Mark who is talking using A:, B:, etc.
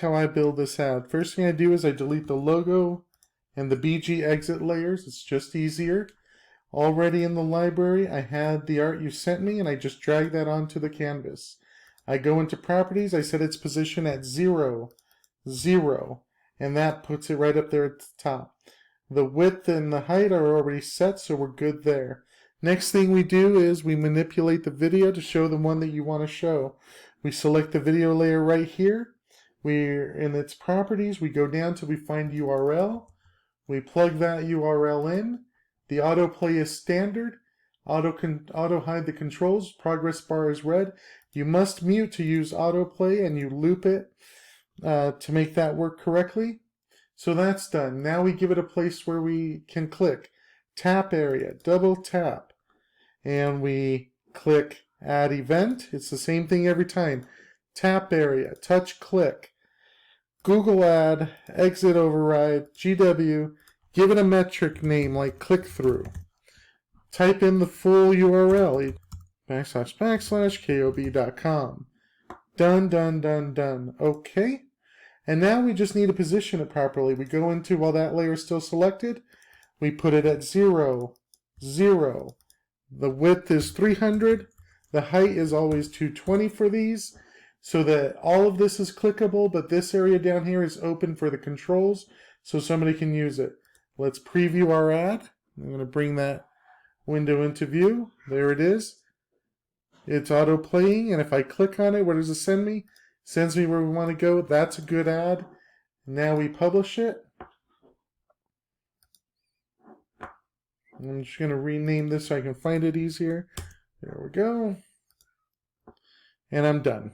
A: how I build this ad. First thing I do is I delete the logo and the BG exit layers. It's just easier. Already in the library, I had the art you sent me, and I just drag that onto the canvas. I go into properties, I set its position at 0, 0, and that puts it right up there at the top. The width and the height are already set, so we're good there. Next thing we do is we manipulate the video to show the one that you want to show. We select the video layer right here. We're in its properties, we go down till we find URL. We plug that URL in. The autoplay is standard. Auto hide the controls. Progress bar is red. You must mute to use autoplay, and you loop it to make that work correctly. So that's done. Now we give it a place where we can click. Tap area, double tap, and we click add event. It's the same thing every time. Tap area, touch click. Google ad, exit override, GW, give it a metric name like click-through. Type in the full URL, //kob.com. Done, done, done, done. Okay. And now we just need to position it properly. We go into, while that layer is still selected, we put it at 0, 0. The width is 300. The height is always 220 for these, so that all of this is clickable, but this area down here is open for the controls, so somebody can use it. Let's preview our ad. I'm going to bring that window into view. There it is. It's auto-playing, and if I click on it, where does it send me? It sends me where we want to go. That's a good ad. Now we publish it. I'm just going to rename this so I can find it easier. There we go. And I'm done.